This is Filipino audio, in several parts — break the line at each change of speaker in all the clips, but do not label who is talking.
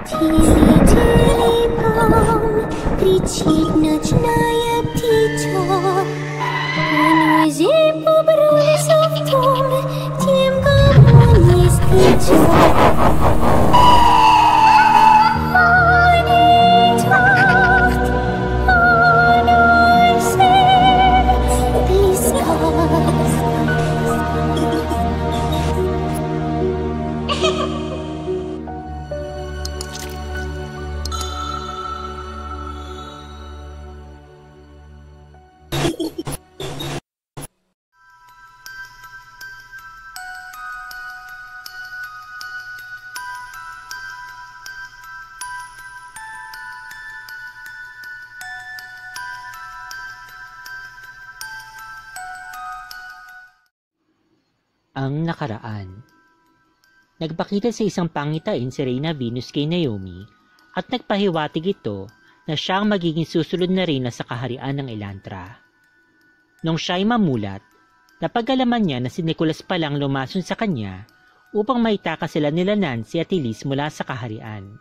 Тили-тили-бом, кричит ночная птица. Морозы побрались в том, тем, кому не стыдится.
Ang nakaraan. Nagpakita sa isang pangitain si Reyna Venus kay Naomi at nagpahiwatig ito na siya ang magiging susunod na reyna sa kaharian ng Elantra. Nung siya'y mamulat, napag-alaman niya na si Nicholas pa lang lumason sa kanya upang maitakas sila nila Nancy at Elise mula sa kaharian.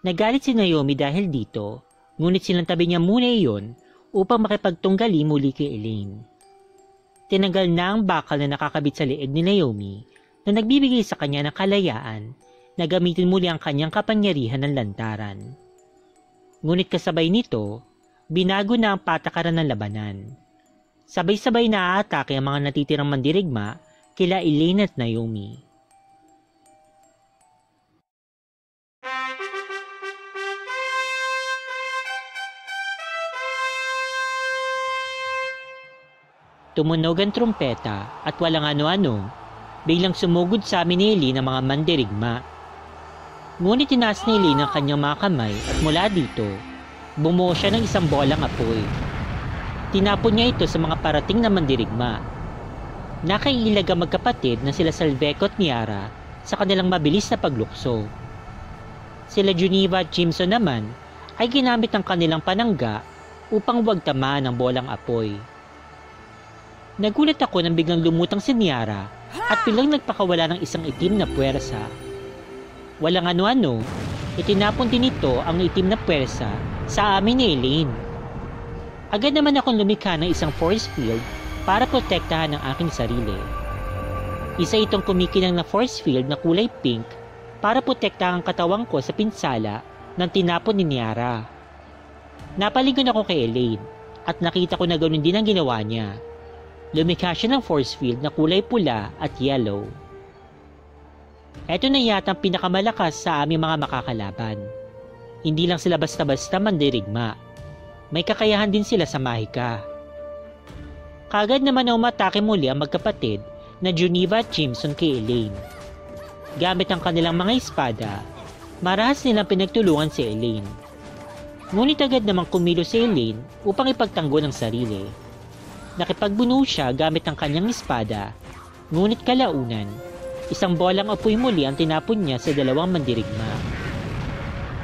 Nagalit si Naomi dahil dito, ngunit sinantabi niya muna iyon upang makipagtunggali muli kay Elaine. Tinanggal na ang bakal na nakakabit sa leeg ni Naomi na nagbibigay sa kanya ng kalayaan na gamitin muli ang kanyang kapangyarihan ng lantaran. Ngunit kasabay nito, binago na ang patakaran ng labanan. Sabay-sabay na aatake ang mga natitirang mandirigma kila Elaine at Naomi. Tumunog ang trumpeta at walang ano-ano, biglang sumugod sa amin ni Elaine ang mga mandirigma. Ngunit tinaas ni Elaine ang kanyang mga kamay at mula dito, bumuo siya ng isang bolang apoy. Tinapon niya ito sa mga parating na mandirigma. Nakailag ang magkapatid na sila Salveco at Miara sa kanilang mabilis na paglukso. Sila Geneva at Jimson naman ay ginamit ang kanilang panangga upang huwag tamaan ng bolang apoy. Nagulat ako nang biglang lumutang si Miara at biglang nagpakawala ng isang itim na puwersa. Walang ano-ano, itinapon din ito ang itim na puwersa sa amin ni Elaine. Agad naman akong lumikha ng isang force field para protektahan ang aking sarili. Isa itong kumikinang na force field na kulay pink para protektahan ang katawang ko sa pinsala ng tinapon ni Miara. Napaligon ako kay Elaine at nakita ko na ganoon din ang ginawa niya. Lumikha siya ng force field na kulay pula at yellow. Ito na yata ang pinakamalakas sa aming mga makakalaban. Hindi lang sila basta-basta mandirigma. May kakayahan din sila sa mahika. Kagad naman na umatake muli ang magkapatid na Geneva at Jimson kay Elaine. Gamit ang kanilang mga espada, marahas nilang pinagtulungan si Elaine. Ngunit agad namang kumilos si Elaine upang ipagtanggol ang sarili. Nakipagbuno siya gamit ang kanyang espada, ngunit kalaunan, isang bolang apoy muli ang tinapon niya sa dalawang mandirigma.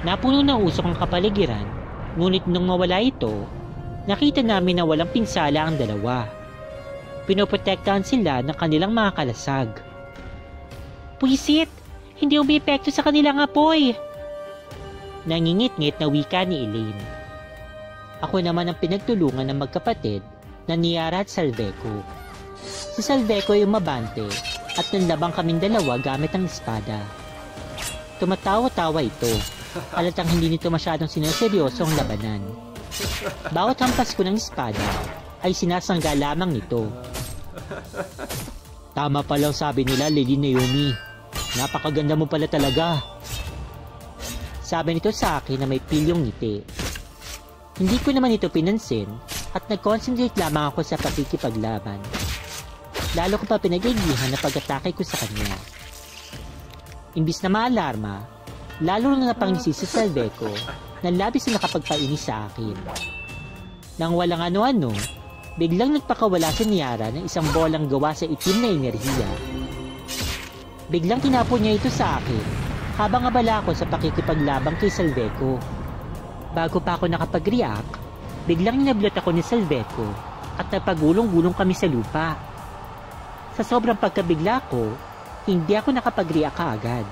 Napuno ng usok ang kapaligiran, ngunit nung mawala ito, nakita namin na walang pinsala ang dalawa. Pinoprotektahan sila ng kanilang mga kalasag. "Puwisit! Hindi umiepekto sa kanilang apoy!" Nangingit-ngit na wika ni Elaine. Ako naman ang pinagtulungan ng magkapatid na Miara at Salveco. Si Salveco ay umabante at nanlabang kaming dalawa gamit ang espada. Tumatawa-tawa ito. Halatang hindi nito masyadong sinerseryoso ang labanan. Bawat hampas ko ng espada ay sinasangga lamang nito. "Tama palang sabi nila, Lady Naomi. Napakaganda mo pala talaga." Sabi nito sa akin na may pilyong ngiti. Hindi ko naman ito pinansin at nag-concentrate lamang ako sa pakikipaglaban. Lalo ko pa pinag-igihan na pag-atake ko sa kanya. Imbis na maalarma, lalo na napangisi si Salveco na labis na nakapagpainis sa akin. Nang walang ano-ano, biglang nagpakawala si Miara ng isang bolang gawa sa itim na enerhiya. Biglang tinapon niya ito sa akin habang abala ako sa pakikipaglabang kay Salveco. Bago pa ako nakapag-react, biglang nablot ako ni Salveco at nagpagulong-gulong kami sa lupa. Sa sobrang pagkabigla ko, hindi ako nakapag-react kaagad.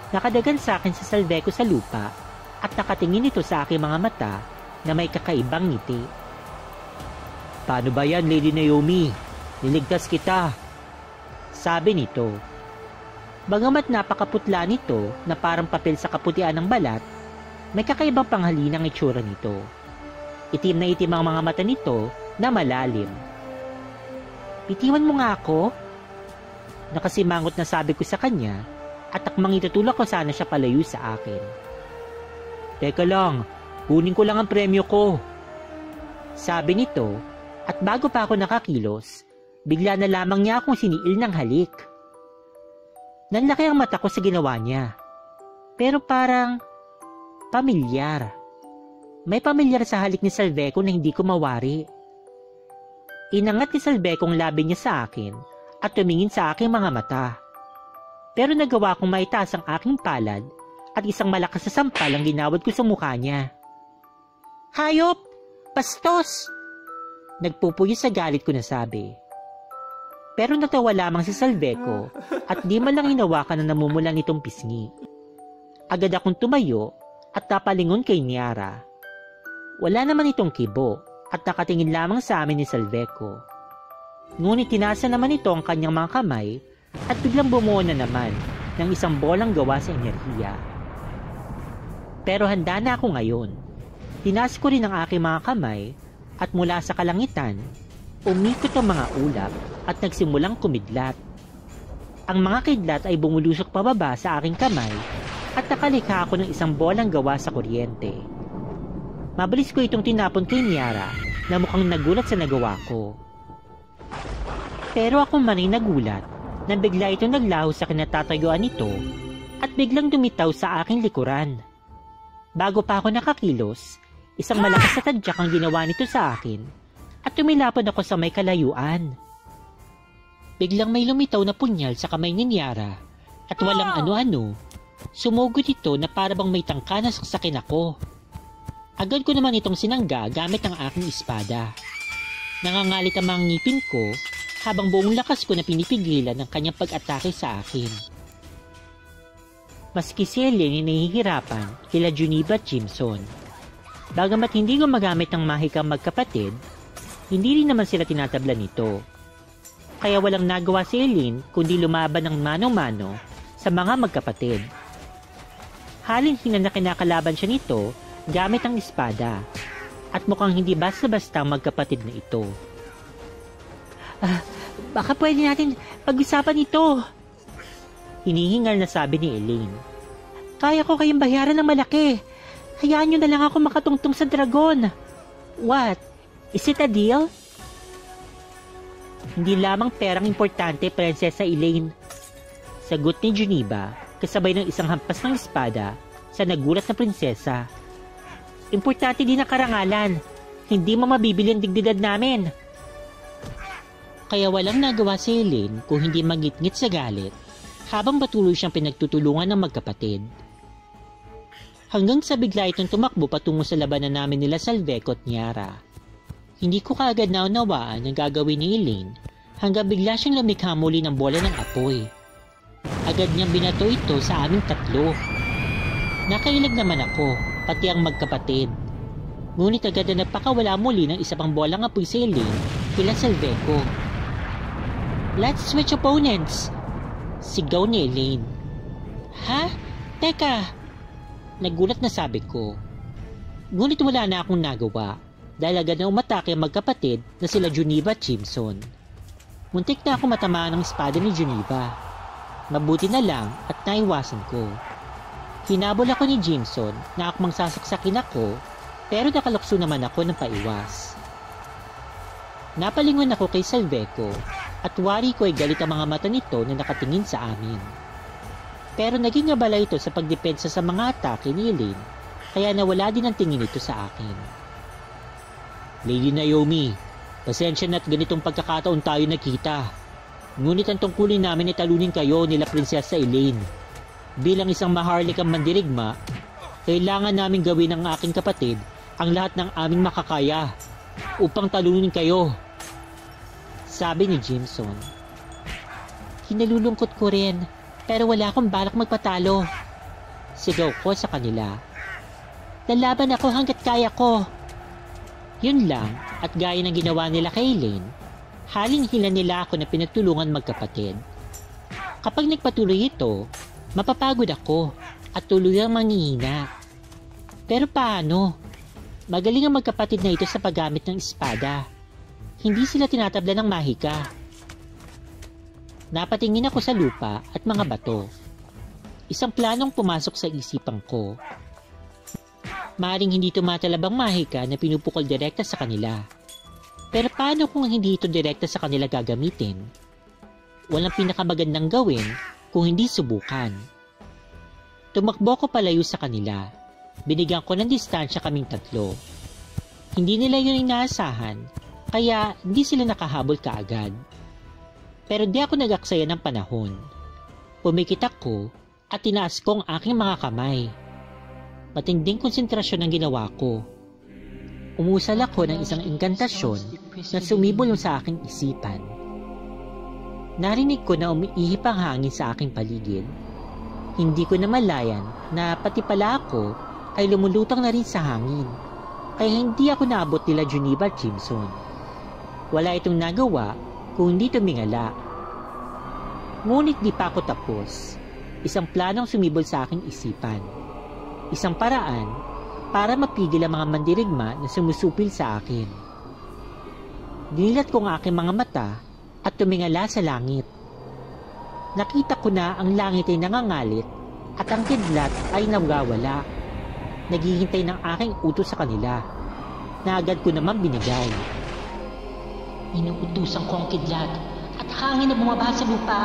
Nakadagan sa akin sa Salveco sa lupa at nakatingin ito sa aking mga mata na may kakaibang ngiti. "Paano ba yan, Lady Naomi? Niligtas kita," sabi nito. Bagamat napakaputla nito na parang papel sa kaputian ng balat, may kakaibang panghalinang itsura nito. Itim na itim ang mga mata nito na malalim. "Bitiwan mo nga ako?" Nakasimangot na sabi ko sa kanya at akmang itutulak ko sana siya palayo sa akin. "Teka lang, kunin ko lang ang premyo ko," sabi nito, at bago pa ako nakakilos, bigla na lamang niya akong siniil ng halik. Nanlaki ang mata ko sa ginawa niya, pero parang pamilyar. May pamilyar sa halik ni Salveco na hindi ko mawari. Inangat ni Salveco ang labi niya sa akin at tumingin sa aking mga mata. Pero nagawa kong maitaas ang aking palad at isang malakas na sampal ang ginawad ko sa mukha niya. "Hayop! Bastos!" Nagpupuyo sa galit ko na sabi. Pero natawa lamang si Salveco at di man lang hinawakan na namumulan nitong pisngi. Agad akong tumayo at napalingon kay Niara. Wala naman itong kibo at nakatingin lamang sa amin ni Salveco. Ngunit tinasa naman ito ang kanyang mga kamay at biglang bumuo na naman ng isang bolang gawa sa enerhiya. Pero handa na ako ngayon. Tinas ko rin ang aking mga kamay at mula sa kalangitan, umikot ang mga ulap at nagsimulang kumidlat. Ang mga kidlat ay bumulusok pababa sa aking kamay at nakalikha ako ng isang bolang gawa sa kuryente. Mabilis ko itong tinapon kay Niara na mukhang nagulat sa nagawa ko. Pero ako man ay nagulat na bigla itong naglaho sa kinatatayuan nito at biglang dumitaw sa aking likuran. Bago pa ako nakakilos, isang malakas na tadyak ang ginawa nito sa akin at tumilapon ako sa may kalayuan. Biglang may lumitaw na punyal sa kamay ni Niara at walang ano-ano, sumugod ito na parabang may tangka na saksakin ako. Agad ko naman itong sinangga gamit ang aking espada. Nangangalit ang mga ngipin ko habang buong lakas ko na pinipigilan ng kanyang pag-atake sa akin. Maski si Eileen ay nahihirapan kila Juniba at Jimson. Bagamat hindi gumagamit ng mahikang magkapatid, hindi rin naman sila tinatabla nito. Kaya walang nagawa si Eileen kundi lumaban ng mano-mano sa mga magkapatid. Halin-hina na kinakalaban siya nito gamit ang espada at mukhang hindi basta-basta ang magkapatid na ito. Baka pwede natin pag-usapan ito," hinihingal na sabi ni Eileen. "Kaya ko kayong bayaran ng malaki. Hayaan nyo na lang ako makatungtong sa dragon." "What? Is it a deal?" "Hindi lamang perang importante, Prinsesa Eileen," sagot ni Juniba kasabay ng isang hampas ng espada sa nagulat na prinsesa. "Importante din ang karangalan. Hindi mo mabibili ang dignidad namin." Kaya walang nagawa si Eileen kung hindi magngit-ngit sa galit habang patuloy siyang pinagtutulungan ng magkapatid. Hanggang sa bigla itong tumakbo patungo sa labanan namin nila Salveco at Niara. Hindi ko kaagad naunawaan ang gagawin ni Eileen hanggang bigla siyang lumikha muli ng bola ng apoy. Agad niyang binato ito sa aming tatlo. Nakailag naman ako, pati ang magkapatid. Ngunit agad na nagpakawala muli ng isa pang bolang apoy si Eileen kila Salveco. "Let's switch opponents!" sigaw ni Eileen. "Ha? Teka!" Nagulat na sabi ko. Ngunit wala na akong nagawa dahil agad na umatake ang magkapatid na sila Juniba at Jimson. Muntik na ako matamaan ng espada ni Juniba. Mabuti na lang at naiwasan ko. Hinabol ako ni Jimson na akmang sasaksakin ako pero nakalukso naman ako ng paiwas. Napalingon ako kay Salveco at wari ko ay galit ang mga mata nito na nakatingin sa amin. Pero naging abala ito sa pagdepensa sa mga atake ni Eileen kaya nawala din ang tingin nito sa akin. "Lady Naomi, pasensya na at ganitong pagkakataon tayo nakita. Ngunit ang tungkulin namin ay talunin kayo nila Prinsesa Eileen. Bilang isang maharlikang mandirigma, kailangan namin gawin ng aking kapatid ang lahat ng aming makakaya upang talunin kayo," sabi ni Jimson. "Kinalulungkot ko rin, pero wala akong balak magpatalo. Sigaw ko sa kanila. Lalaban ako hanggat kaya ko. Yun lang, at gaya ng ginawa nila kay Elaine, haling-hila nila ako na pinagtulungan magkapatid. Kapag nagpatuloy ito, mapapagod ako at tuluyang manghihina. Pero paano? Magaling ang magkapatid na ito sa paggamit ng espada. Hindi sila tinatabla ng mahika. Napatingin ako sa lupa at mga bato. Isang planong pumasok sa isipan ko. Maaring hindi tumatalabang mahika na pinupukol direkta sa kanila. Pero paano kung hindi ito direkta sa kanila gagamitin? Walang pinakamagandang gawin kung hindi subukan. Tumakbo ko palayo sa kanila. Binigyan ko ng distansya kaming tatlo. Hindi nila yun inaasahan, kaya hindi sila nakahabol kaagad. Pero di ako nag-aksaya ng panahon. Pumikit ako at tinaas ko ang aking mga kamay. Matinding konsentrasyon ang ginawa ko. Umusal ako ng isang engkantasyon na sumibol sa aking isipan. Narinig ko na umiihip ang hangin sa aking paligid. Hindi ko namalayan na pati pala ako ay lumulutang na rin sa hangin, kaya hindi ako naabot nila Geneva at Jimson. Wala itong nagawa kung hindi tumingala. Ngunit di pa ako tapos. Isang planong sumibol sa aking isipan. Isang paraan para mapigil ang mga mandirigma na sumusupil sa akin. Dinilat ko ang aking mga mata at tumingala sa langit. Nakita ko na ang langit ay nangangalit at ang kidlat ay nawawala. Naghihintay ng aking utos sa kanila na agad ko naman binigay. Inuutusan ko ang kidlat at hangin na bumaba sa lupa.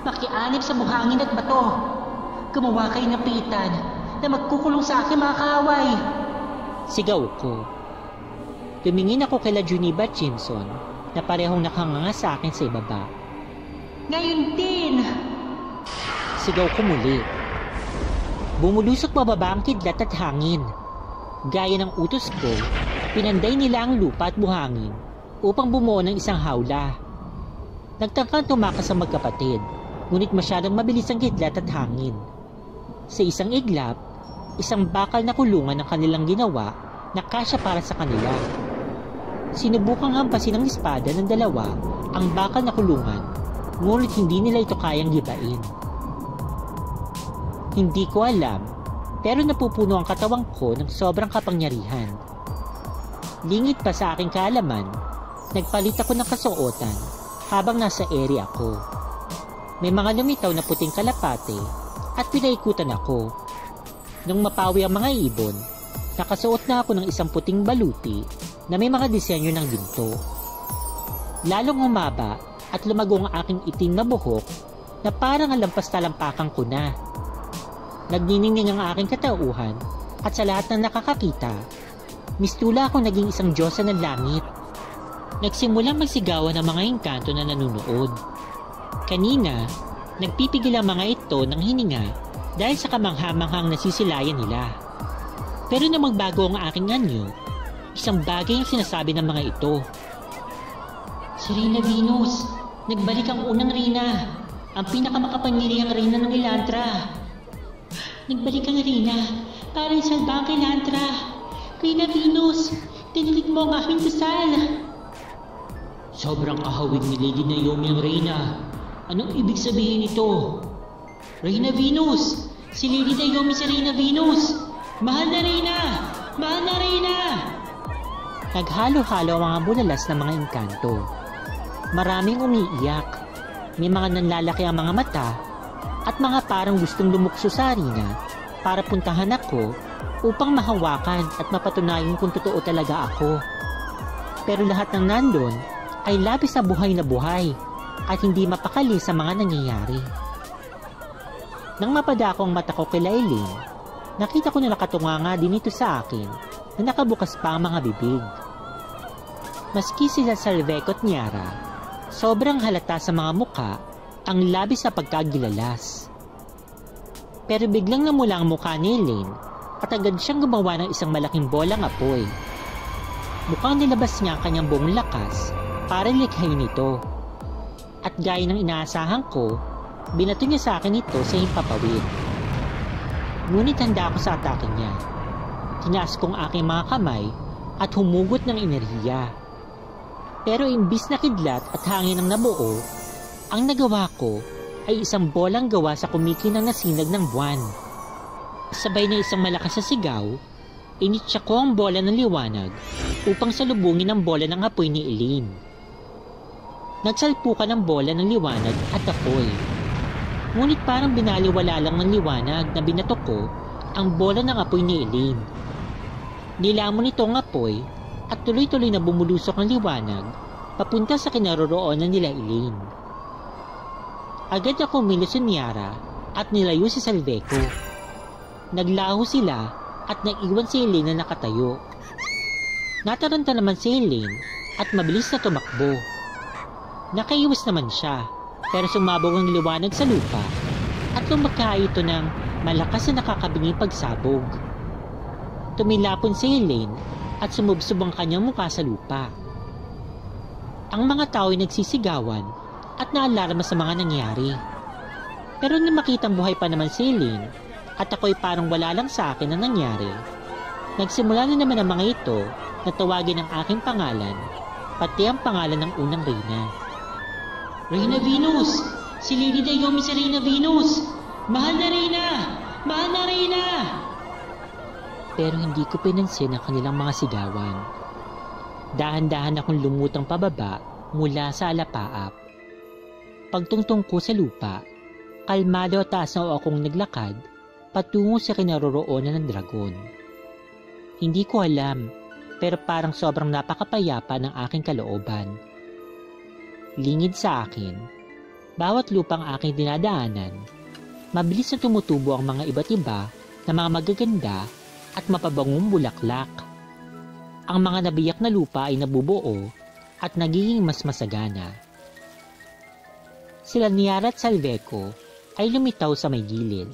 Makianib sa buhangin at bato. Gumawa kayo ng pitan na magkukulong sa aking mga kaaway. Sigaw ko. Tumingin ako kay Geneva at Jimson na parehong nakanganga sa akin sa ibaba. Ngayon din! Sigaw ko muli. Bumulusok pababa ang kidlat at hangin. Gaya ng utos ko, pinanday nila ang lupa at buhangin upang bumuo ng isang hawla. Nagtangkang tumakas ang magkapatid, ngunit masyadong mabilis ang kidlat at hangin. Sa isang iglap, isang bakal na kulungan ang kanilang ginawa na kasya para sa kanila. Sinubukang hampasin ng espada ng dalawa ang bakal na kulungan, ngunit hindi nila ito kayang gibain. Hindi ko alam, pero napupuno ang katawang ko ng sobrang kapangyarihan. Lingit pa sa aking kaalaman, nagpalit ako ng kasuotan habang nasa area ako. May mga lumitaw na puting kalapate at pinaikutan ako. Nung mapawi ang mga ibon, nakasuot na ako ng isang puting baluti na may mga disenyo ng ginto. Lalong humaba at lumago ang aking itim na buhok na parang alampas talampakan ko na. Nagniningning ang aking katauhan at sa lahat ng nakakakita, mistula akong naging isang diyosa ng langit. Nagsimulang magsigawan ang mga engkanto na nanunood. Kanina, nagpipigil ang mga ito ng hininga dahil sa kamanghamanghang nasisilayan nila. Pero na magbago ang aking anyo, isang bagay ang sinasabi ng mga ito. Si Reyna Venus, nagbalik ang unang Reyna, ang pinakamakapangyarihang Reyna ng Elantra. Nagbalik ang Reyna para isalba ang Elantra. Reyna Venus, tinilig mo ang aming dasal. Sobrang kahawig ni Lady Naomi ang Reyna. Anong ibig sabihin nito? Reyna Venus! Si Lady Naomi si Reyna Venus! Mahal na Reyna! Mahal na Reyna! Naghalo-halo ang mga bulalas ng mga engkanto. Maraming umiiyak. May mga nanlalaki ang mga mata at mga parang gustong lumukso sa arena para puntahan ako upang mahawakan at mapatunayan kung totoo talaga ako. Pero lahat ng nandun ay labis na buhay at hindi mapakali sa mga nangyayari. Nang mapadako ang mata ko kay Elaine, nakita ko na nakatunganga din ito sa akin na nakabukas pa ang mga bibig. Maski sila Salveco at Niara, sobrang halata sa mga muka ang labis na pagkagilalas. Pero biglang namula ang mukha ni Elaine at agad siyang gumawa ng isang malaking bolang apoy. Mukhang nilabas niya ang kanyang buong lakas para likhayin ito. At gaya ng inaasahan ko, binato niya sa akin ito sa himpapawid. Ngunit handa ako sa atake niya. Tinaas kong aking mga kamay at humugot ng enerhiya. Pero imbis na kidlat at hangin ang nabuo, ang nagawa ko ay isang bolang gawa sa kumikinang na sinag ng buwan. Sabay na isang malakas na sigaw, initsa ko ang bola ng liwanag upang salubungin ang bola ng apoy ni Elaine. Nagsalpukan ang bola ng liwanag at apoy. Ngunit parang binaliwala lang ng liwanag na binato ko ang bola ng apoy ni Elaine. Nilamon nito ang apoy at tuloy-tuloy na bumulusok ang liwanag papunta sa kinaroroonan nila Elaine. Agad na kumilos si Niara at nilayo si Salveco. Naglaho sila at naiwan si Elaine na nakatayo. Nataranta naman si Elaine at mabilis na tumakbo. Nakaiwas naman siya pero sumabog ang liwanag sa lupa at lumagka ito ng malakas na nakakabinging pagsabog. Tumilapon si Elaine at sumubsob ang kanyang mukha sa lupa. Ang mga tao ay nagsisigawan at naalarma sa mga nangyari. Pero nang makitang buhay pa naman si Elaine at ako'y parang wala lang sa akin ang nangyari, nagsimula na naman ang mga ito na tawagin ang aking pangalan, pati ang pangalan ng unang reyna. Reyna Venus! Si Lady Dayomi si Reyna Venus! Mahal na Reyna! Mahal na Reyna! Pero hindi ko pinansin ang kanilang mga sigawan. Dahan-dahan akong lumutang pababa mula sa alapaap. Pagtungtong ko sa lupa, kalmado at taas na akong naglakad patungo sa kinaroroonan ng dragon. Hindi ko alam, pero parang sobrang napakapayapa ng aking kalooban. Lingid sa akin, bawat lupang aking dinadaanan, mabilis na tumutubo ang mga iba't iba na mga magaganda at mapabangong bulaklak. Ang mga nabiyak na lupa ay nabubuo at nagiging mas masagana. Sila Niara at Salveco ay lumitaw sa may gilid.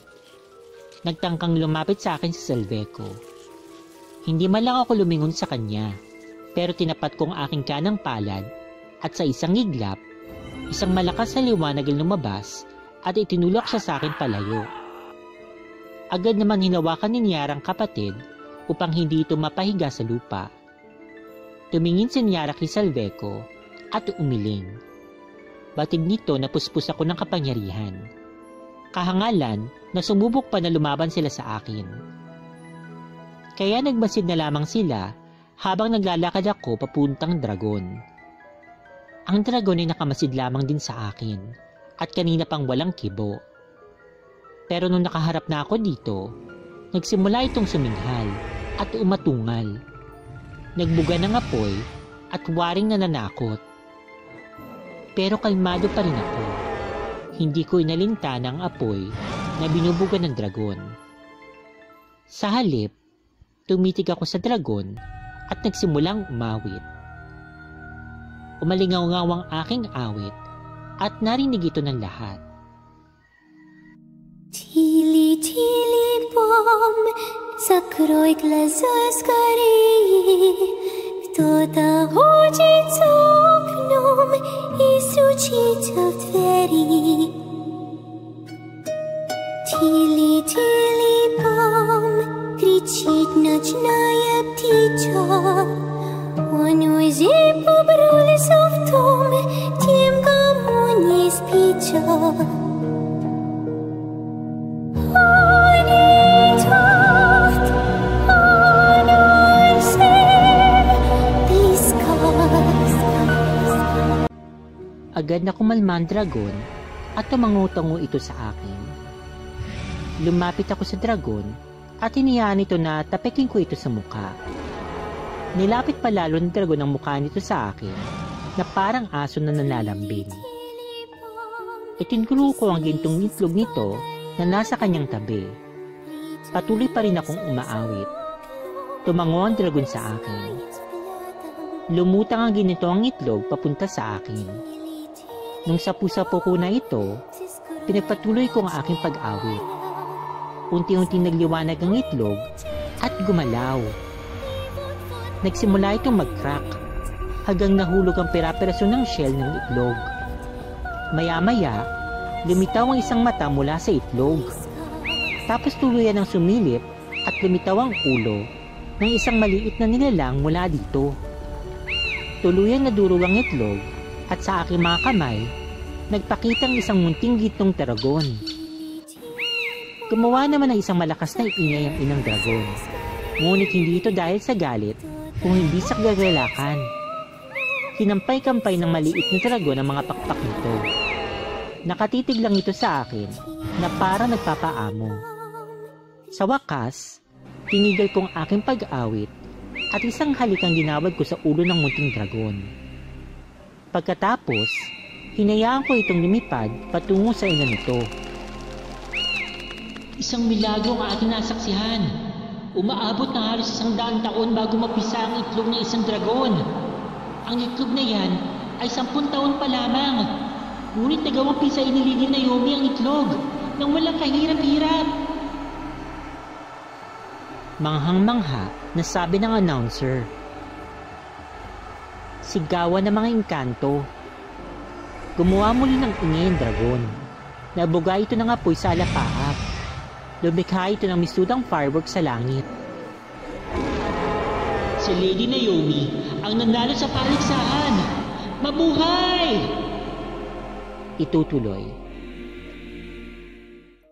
Nagtangkang lumapit sa akin si Salveco. Hindi man lang ako lumingon sa kanya, pero tinapat ko ang aking kanang palad at sa isang iglap, isang malakas na liwanag ang lumabas at itinulak siya sa akin palayo. Agad naman hinawakan ni Niara ang kapatid upang hindi ito mapahiga sa lupa. Tumingin si Niara kay Salveco at umiling. Batig nito napuspos ako ng kapangyarihan. Kahangalan na sumubok pa na lumaban sila sa akin. Kaya nagmasid na lamang sila habang naglalakad ako papuntang dragon. Ang dragon ay nakamasid lamang din sa akin at kanina pang walang kibo. Pero nung nakaharap na ako dito, nagsimula itong suminghal at umatungal. Nagbuga ng apoy at waring nananakot. Pero kalmado pa rin ako. Hindi ko inalintana ang apoy na binubuga ng dragon. Sa halip, tumitig ako sa dragon at nagsimulang umawit. Umalingaw-ngaw ang aking awit at narinig ito ng lahat.
Тили, тили, бом, закрой глаза скорее. Кто-то ходит за окном и стучится в двери. Тили, тили, бом, кричит ночная птица. Он уже побрался в том, тем, кому не спится.
Agad na kumalma ang dragon at tumango-tango ito sa akin. Lumapit ako sa dragon at hinayaan ito na tapekin ko ito sa mukha. Nilapit pa lalo ng dragon ang mukha nito sa akin na parang aso na nalalambing. Itingulo ko ang gintong itlog nito na nasa kanyang tabi. Patuloy pa rin akong umaawit. Tumango ang dragon sa akin. Lumutang ang ginitong itlog papunta sa akin. Nung sapu-sapu ko na ito, pinagpatuloy ko ang aking pag-awit. Unti-unti nagliwanag ang itlog at gumalaw. Nagsimula itong mag-crack hanggang nahulog ang pera-peraso ng shell ng itlog. Maya-maya, lumitaw ang isang mata mula sa itlog. Matapos tuluyan ng sumilip at lumitaw ang ulo ng isang maliit na nilalang mula dito. Tuluyang nadurog ang itlog at sa aking mga kamay, nagpakitang isang munting gitnong dragon. Gumawa naman ng isang malakas na ingay ang inang dragon. Ngunit hindi ito dahil sa galit, kung hindi sa kagalakan. Kinampay-kampay ng maliit na dragon ang mga pakpak nito. Nakatitig lang ito sa akin na parang nagpapaamo. Sa wakas, tinigil kong aking pag-awit at isang halikang ginawad ko sa ulo ng munting dragon. Pagkatapos, hinayaan ko itong lumipad patungo sa ina nito. Isang milagro ang ating nasaksihan. Umaabot na halos 100 taon bago mapisa ang itlog ng isang dragon. Ang itlog na yan ay 10 taon pa lamang. Ngunit nagawang pisa ni Lily Naomi ang itlog nang walang kahirap-hirap. Manghang-mangha na sabi ng announcer. Sigawan ng mga engkanto. Gumawa muli ng ingay ang dragon. Nabuga ito ng apoy sa alapaap. Lumikha ito ng misudang fireworks sa langit. Si Lady Naomi ang nanalo sa paligsahan. Mabuhay! Itutuloy.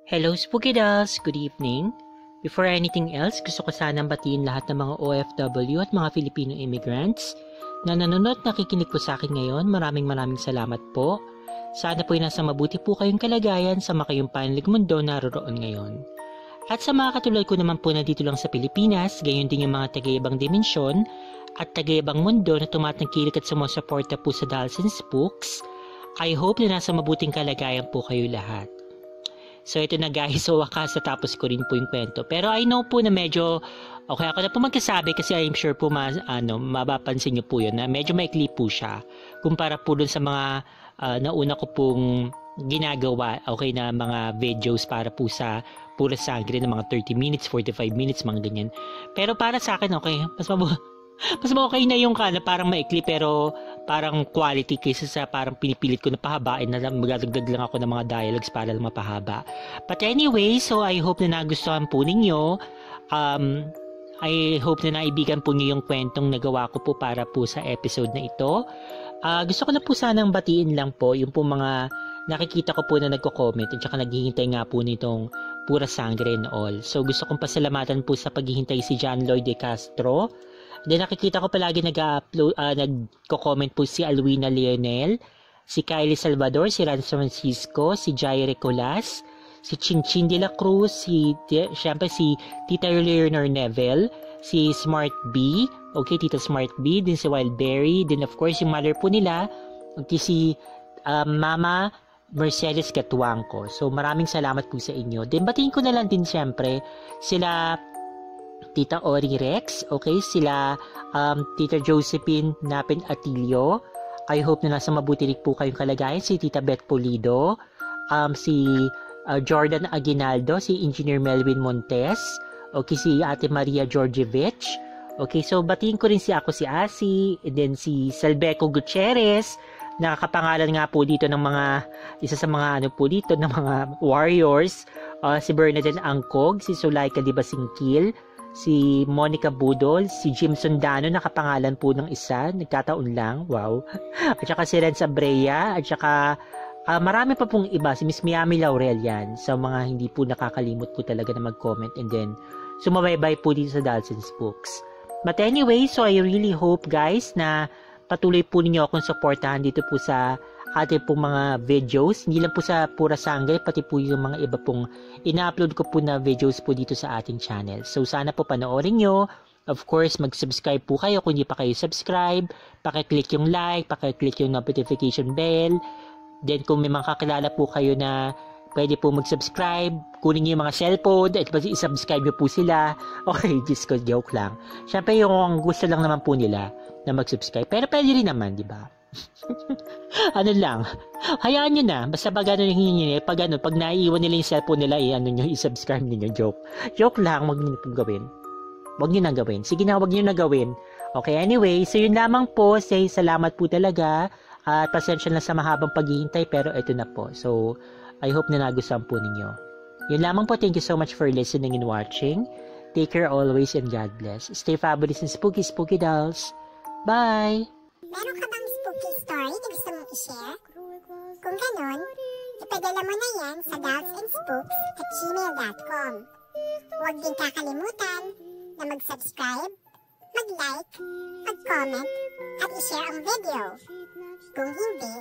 Hello Spooky Dolls! Good evening. Before anything else, gusto ko sanang batiin lahat ng mga OFW at mga Filipino immigrants na nanonood at nakikinig po sa akin ngayon. Maraming salamat po. Sana po nasa mabuti po kayong kalagayan sa makayong panlig mundo naroroon ngayon. At sa mga katulad ko naman po na dito lang sa Pilipinas, gayon din yung mga taga-ibang dimensyon at taga-ibang mundo na tumatangkilik at sumusuporta po sa Dolls and Spooks, I hope na nasa mabuting kalagayan po kayo lahat. So ito na guys, so wakas natapos ko rin po yung kwento. Pero I know po na medyo, okay ako na po magkasabi kasi I'm sure po mapapansin nyo po yun na medyo maikli po siya. Kumpara po dun sa mga nauna ko pong ginagawa, okay, na mga videos para po sa Pura Sangre na mga 30 minutes, 45 minutes, mga ganyan. Pero para sa akin, okay, mas okay na yung na parang maikli pero parang quality kaysa sa parang pinipilit ko na pahabain na magdagdag lang ako ng mga dialogues para lang mapahaba. But anyway, so I hope na nagustuhan po ninyo. I hope na naibigan po niyo yung kwentong nagawa ko po para po sa episode na ito. Gusto ko na po sanang batiin lang po yung po mga nakikita ko po na nagko-comment at saka naghihintay nga po nitong Pura Sangre and all. So gusto kong pasalamatan po sa paghihintay si John Lloyd De Castro. Then nakikita ko palagi nagko-comment po si Alwina Leonel, si Kylie Salvador, si Ran Francisco, si Jaire Colas, si Chinchin de la Cruz, syempre si Tita Leonor Neville, si Smart B, okay, Tita Smart B, din si Wildberry, din of course yung mother po nila, okay, si Mama Mercedes Catuangco. So maraming salamat po sa inyo. Then batiin ko na lang din syempre sila Tita Ori Rex, okay, sila Tita Josephine Napin Atilio. I hope na nasa mabuti rin po kayong kalagayan. Si Tita Beth Pulido, si Jordan Aguinaldo, si Engineer Melvin Montes, okay, si Ate Maria Georgievich. Okay, so batiin ko rin si Asi, and then si Salbeco Gutierrez, nakakapangalan nga po dito ng mga, isa sa mga po dito, ng mga warriors, si Bernadette Angkog, si Sulaika Dibasingkil, si Monica Budol, si Jim Sundano, nakapangalan po ng isa, nagkataon lang, wow, at saka si Renz Abrea, at saka marami pa pong iba, si Miss Miami Laurel yan, sa mga hindi po nakakalimot po talaga na mag-comment, and then sumabaybay po dito sa Dolls and Spooks. But anyway, so I really hope guys na patuloy po ninyo akong supportahan dito po sa ating pong mga videos. Hindi lang po sa Pura Sangre, pati po yung mga iba pong ina-upload ko po na videos po dito sa ating channel. So sana po panoorin nyo. Of course, mag-subscribe po kayo kung hindi pa kayo subscribe. Paki-click yung like, paki-click yung notification bell. Then kung may mga kakilala po kayo na pwede po mag-subscribe, kunin niyo yung mga cellphone at i-subscribe niyo po sila. Okay, just ko, joke lang. Siyempre yung gusto lang naman po nila na mag-subscribe. Pero pwede rin naman, di ba? Ano lang, hayaan nyo na. Basta pag ano yung pag naiiwan nila yung cellphone nila, i-subscribe niyo. Joke lang, wag niyo na gawin. Wag niyo na gawin. Sige na, wag niyo na gawin. Okay, anyway, so yun lamang po. Say salamat po talaga. At pasensya na sa mahabang paghihintay, pero ito na po. So, I hope na nagustuhan po ninyo. Yun lamang po. Thank you so much for listening and watching. Take care always and God bless. Stay fabulous and spooky, spooky dolls. Bye!
Meron ka bang spooky story na gusto mong i-share? Kung ganon, ipadala mo na yan sa dolls@gmail.com. Huwag din kakalimutan na mag-subscribe, mag-like, mag-comment, at i-share ang video. Kung hindi,